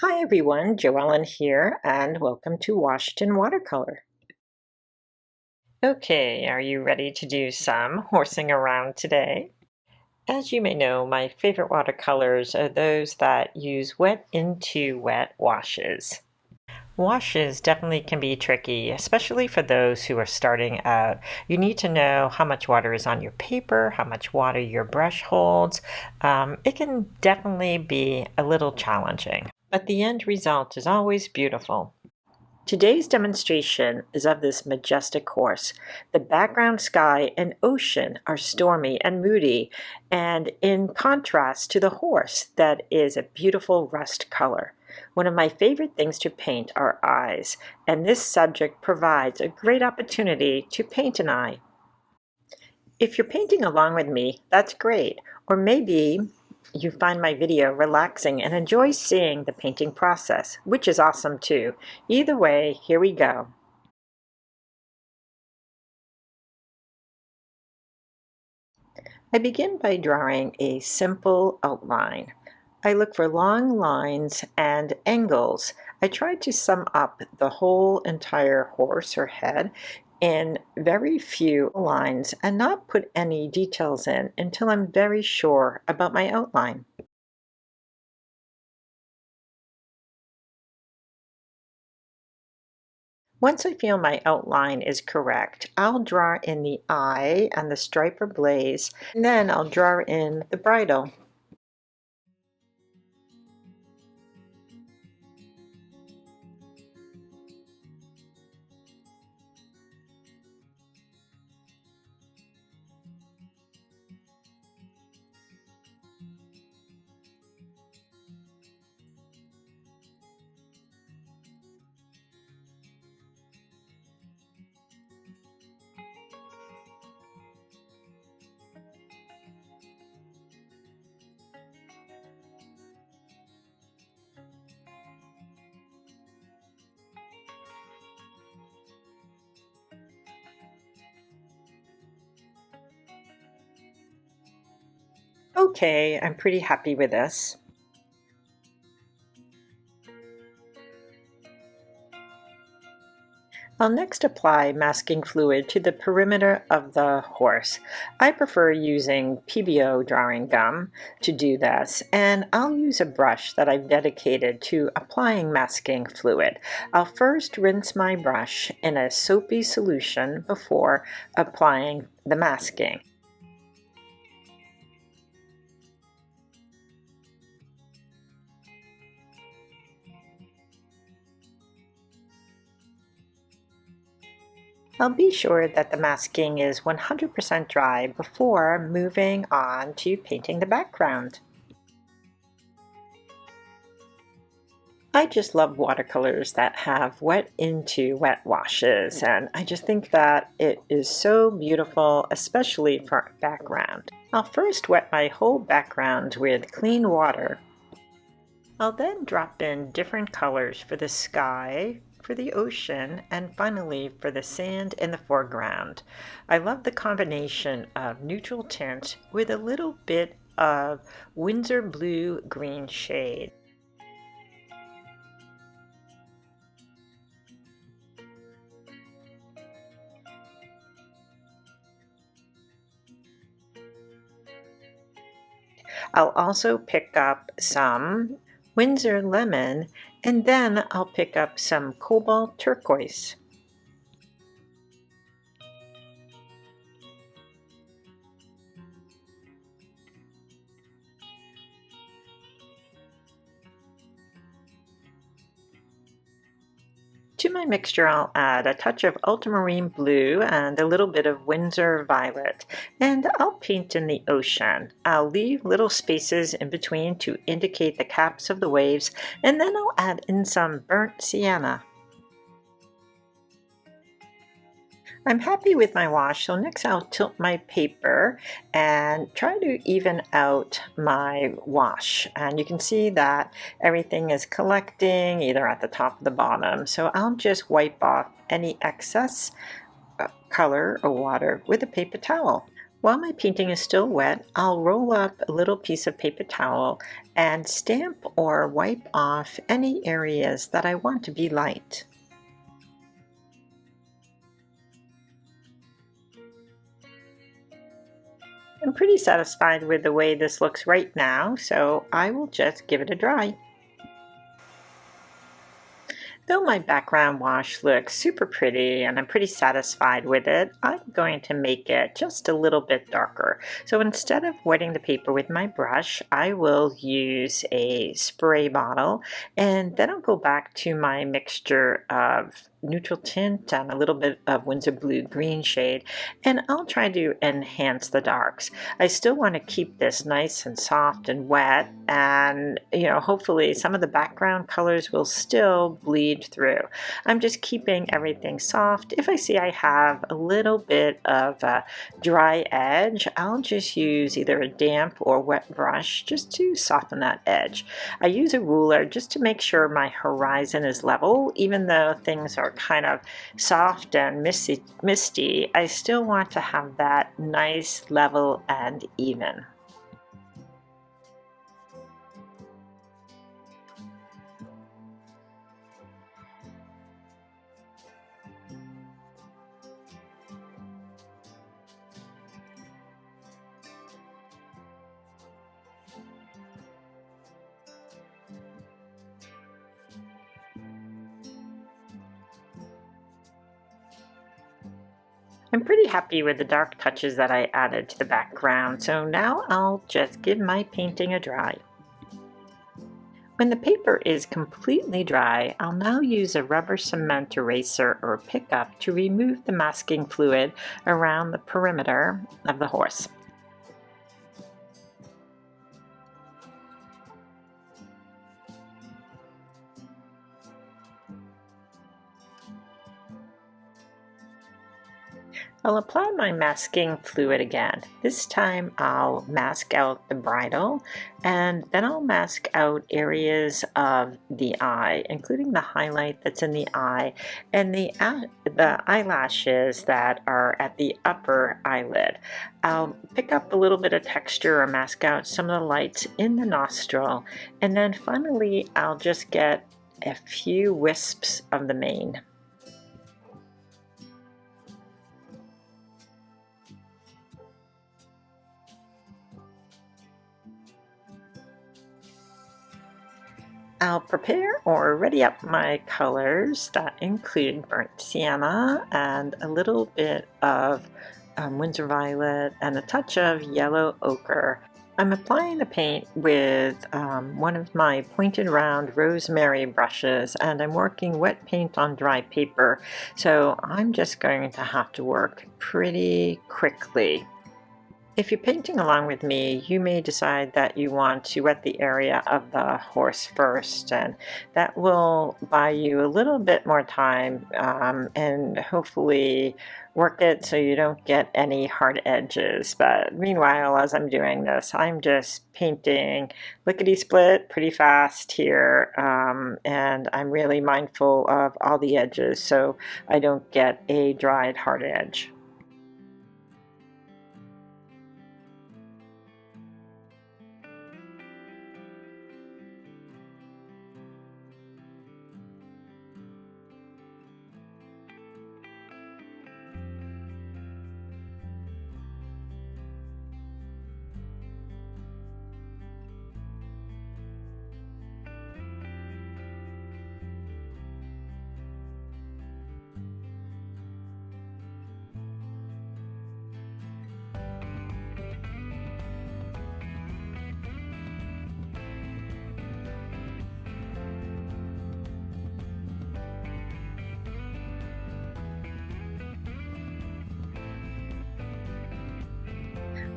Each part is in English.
Hi everyone, Ellen here, and welcome to Washed in Watercolor. Okay, are you ready to do some horsing around today? As you may know, my favorite watercolors are those that use wet into wet washes. Washes definitely can be tricky, especially for those who are starting out. You need to know how much water is on your paper, how much water your brush holds. It can definitely be a little challenging, but the end result is always beautiful. Today's demonstration is of this majestic horse. The background sky and ocean are stormy and moody, and in contrast to the horse that is a beautiful rust color. One of my favorite things to paint are eyes, and this subject provides a great opportunity to paint an eye. If you're painting along with me, that's great, or maybe you find my video relaxing and enjoy seeing the painting process, which is awesome too. Either way, here we go. I begin by drawing a simple outline. I look for long lines and angles. I try to sum up the whole entire horse or head in very few lines and not put any details in until I'm very sure about my outline. Once I feel my outline is correct, I'll draw in the eye and the stripe or blaze, and then I'll draw in the bridle. Okay, I'm pretty happy with this. I'll next apply masking fluid to the perimeter of the horse. I prefer using PBO drawing gum to do this, and I'll use a brush that I've dedicated to applying masking fluid. I'll first rinse my brush in a soapy solution before applying the masking. I'll be sure that the masking is 100% dry before moving on to painting the background. I just love watercolors that have wet into wet washes, and I just think that it is so beautiful, especially for background. I'll first wet my whole background with clean water. I'll then drop in different colors for the sky, for the ocean, and finally for the sand in the foreground. I love the combination of neutral tint with a little bit of Windsor blue-green shade. I'll also pick up some Windsor lemon, and then I'll pick up some cobalt turquoise. To my mixture, I'll add a touch of ultramarine blue and a little bit of Windsor violet, and I'll paint in the ocean. I'll leave little spaces in between to indicate the caps of the waves, and then I'll add in some burnt sienna. I'm happy with my wash, so next I'll tilt my paper and try to even out my wash. And you can see that everything is collecting either at the top or the bottom. So I'll just wipe off any excess color or water with a paper towel. While my painting is still wet, I'll roll up a little piece of paper towel and stamp or wipe off any areas that I want to be light. I'm pretty satisfied with the way this looks right now, so I will just give it a dry. Though my background wash looks super pretty and I'm pretty satisfied with it, I'm going to make it just a little bit darker. So instead of wetting the paper with my brush, I will use a spray bottle, and then I'll go back to my mixture of neutral tint and a little bit of Winsor Blue green shade, and I'll try to enhance the darks. I still want to keep this nice and soft and wet, and hopefully some of the background colors will still bleed through. I'm just keeping everything soft. If I see I have a little bit of a dry edge, I'll just use either a damp or wet brush just to soften that edge. I use a ruler just to make sure my horizon is level. Even though things are kind of soft and misty, I still want to have that nice level and even. I'm pretty happy with the dark touches that I added to the background, so now I'll just give my painting a dry. When the paper is completely dry, I'll now use a rubber cement eraser or pickup to remove the masking fluid around the perimeter of the horse. I'll apply my masking fluid again. This time I'll mask out the bridle, and then I'll mask out areas of the eye, including the highlight that's in the eye and the eyelashes that are at the upper eyelid. I'll pick up a little bit of texture or mask out some of the lights in the nostril, and then finally I'll just get a few wisps of the mane. I'll prepare or ready up my colors that include burnt sienna and a little bit of Winsor violet and a touch of yellow ochre. I'm applying the paint with one of my pointed round rosemary brushes, and I'm working wet paint on dry paper, so I'm just going to have to work pretty quickly. If you're painting along with me, you may decide that you want to wet the area of the horse first, and that will buy you a little bit more time and hopefully work it so you don't get any hard edges. But meanwhile, as I'm doing this, I'm just painting lickety-split pretty fast here, and I'm really mindful of all the edges so I don't get a dried hard edge.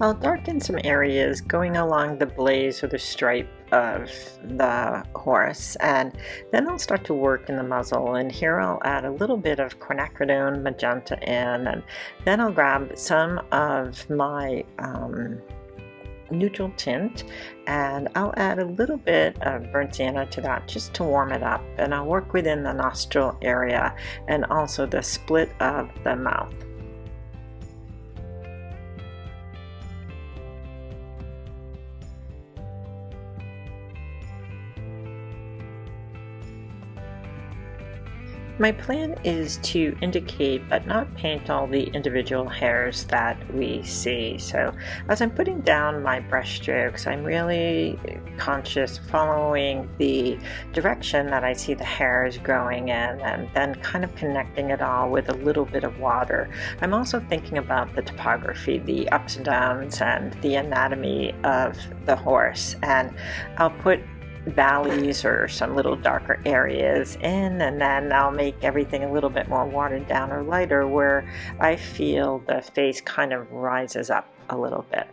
I'll darken some areas going along the blaze or the stripe of the horse, and then I'll start to work in the muzzle, and here I'll add a little bit of quinacridone magenta in, and then I'll grab some of my neutral tint and I'll add a little bit of burnt sienna to that just to warm it up, and I'll work within the nostril area and also the split of the mouth. My plan is to indicate but not paint all the individual hairs that we see. So as I'm putting down my brush strokes, I'm really conscious following the direction that I see the hairs growing in and then kind of connecting it all with a little bit of water. I'm also thinking about the topography, the ups and downs, and the anatomy of the horse. And I'll put valleys or some little darker areas in, and then I'll make everything a little bit more watered down or lighter where I feel the face kind of rises up a little bit.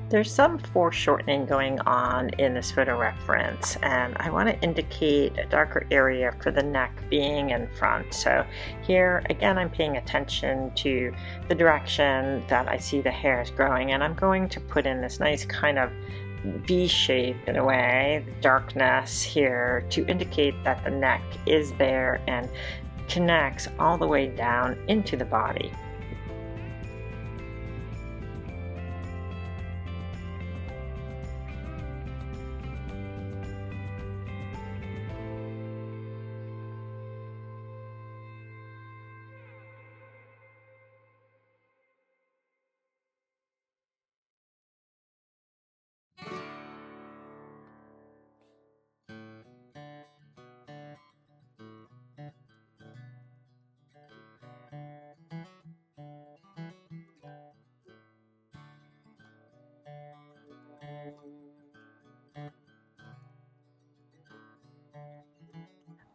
There's some foreshortening going on in this photo reference, and I want to indicate a darker area for the neck being in front. So here again I'm paying attention to the direction that I see the hairs growing, and I'm going to put in this nice kind of V shape in a way, darkness here to indicate that the neck is there and connects all the way down into the body.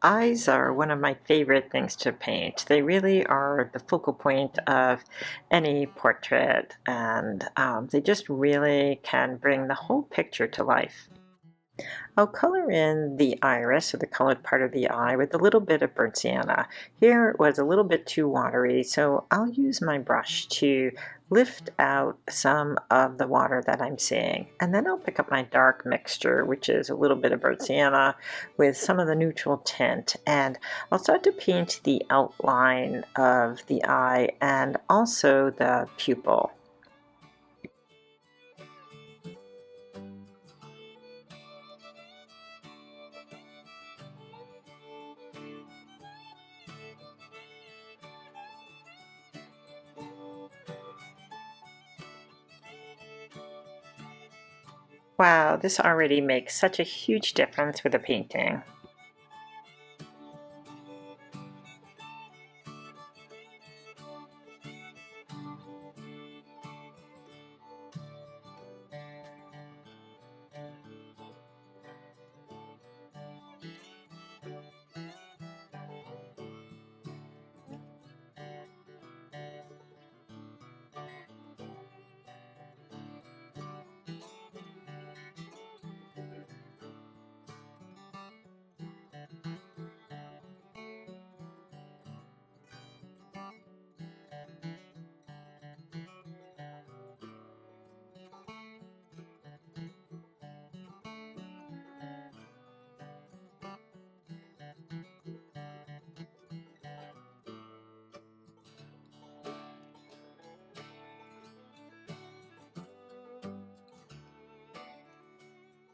Eyes are one of my favorite things to paint. They really are the focal point of any portrait, and they just really can bring the whole picture to life. I'll color in the iris, or the colored part of the eye, with a little bit of burnt sienna. Here it was a little bit too watery, so I'll use my brush to lift out some of the water that I'm seeing. And then I'll pick up my dark mixture, which is a little bit of burnt sienna with some of the neutral tint, and I'll start to paint the outline of the eye and also the pupil. Wow, this already makes such a huge difference with the painting.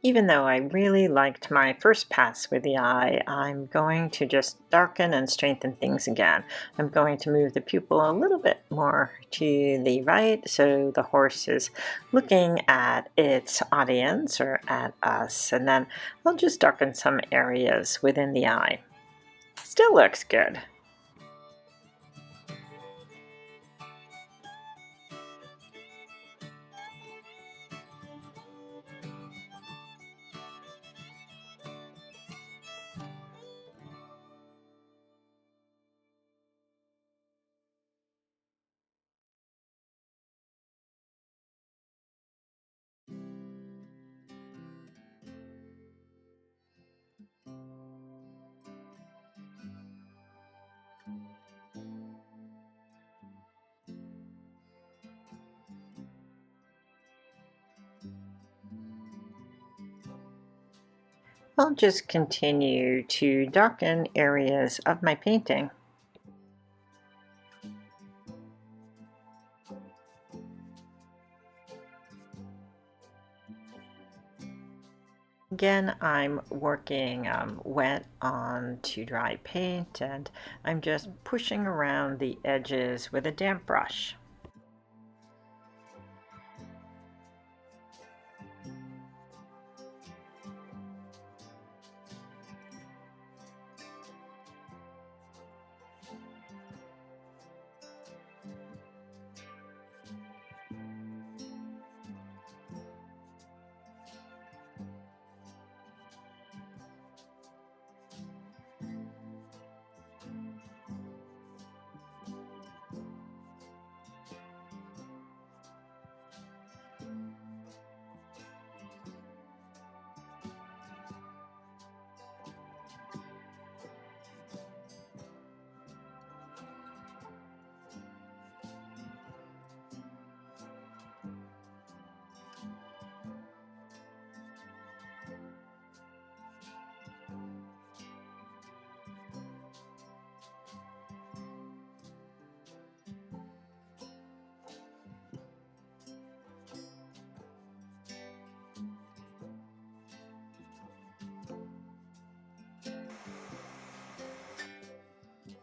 Even though I really liked my first pass with the eye, I'm going to just darken and strengthen things again. I'm going to move the pupil a little bit more to the right so the horse is looking at its audience or at us, and then I'll just darken some areas within the eye. Still looks good. I'll just continue to darken areas of my painting. Again, I'm working wet on to dry paint, and I'm just pushing around the edges with a damp brush.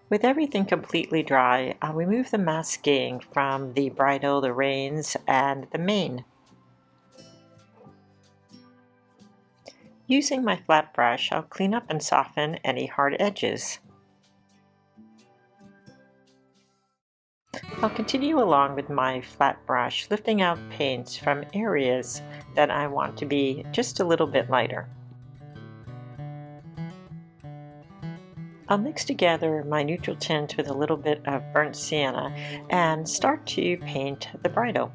With everything completely dry, I'll remove the masking from the bridle, the reins, and the mane. Using my flat brush, I'll clean up and soften any hard edges. I'll continue along with my flat brush, lifting out paints from areas that I want to be just a little bit lighter. I'll mix together my neutral tint with a little bit of burnt sienna and start to paint the bridle.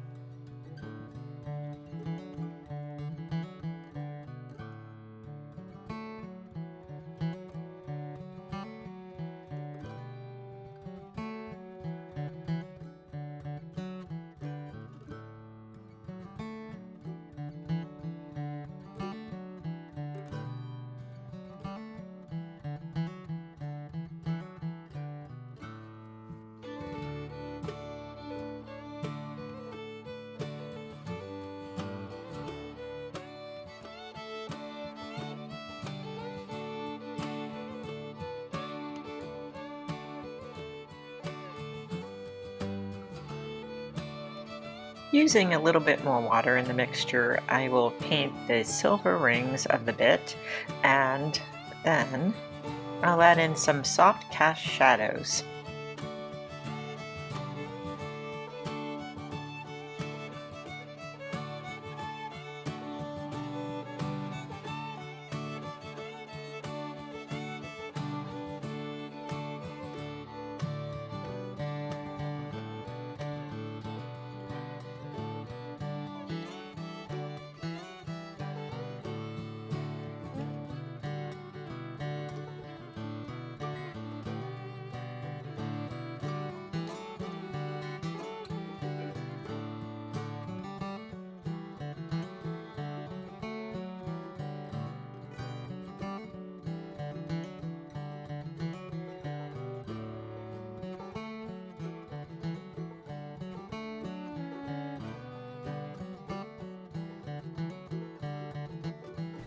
Using a little bit more water in the mixture, I will paint the silver rings of the bit, and then I'll add in some soft cast shadows.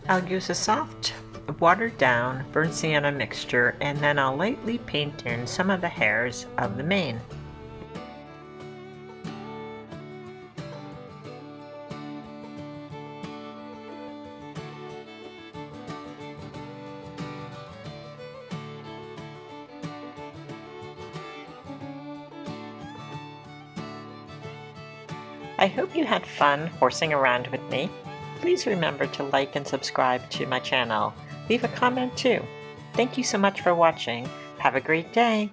I'll use a soft, watered down burnt sienna mixture, and then I'll lightly paint in some of the hairs of the mane. I hope you had fun horsing around with me. Please remember to like and subscribe to my channel. Leave a comment too. Thank you so much for watching. Have a great day.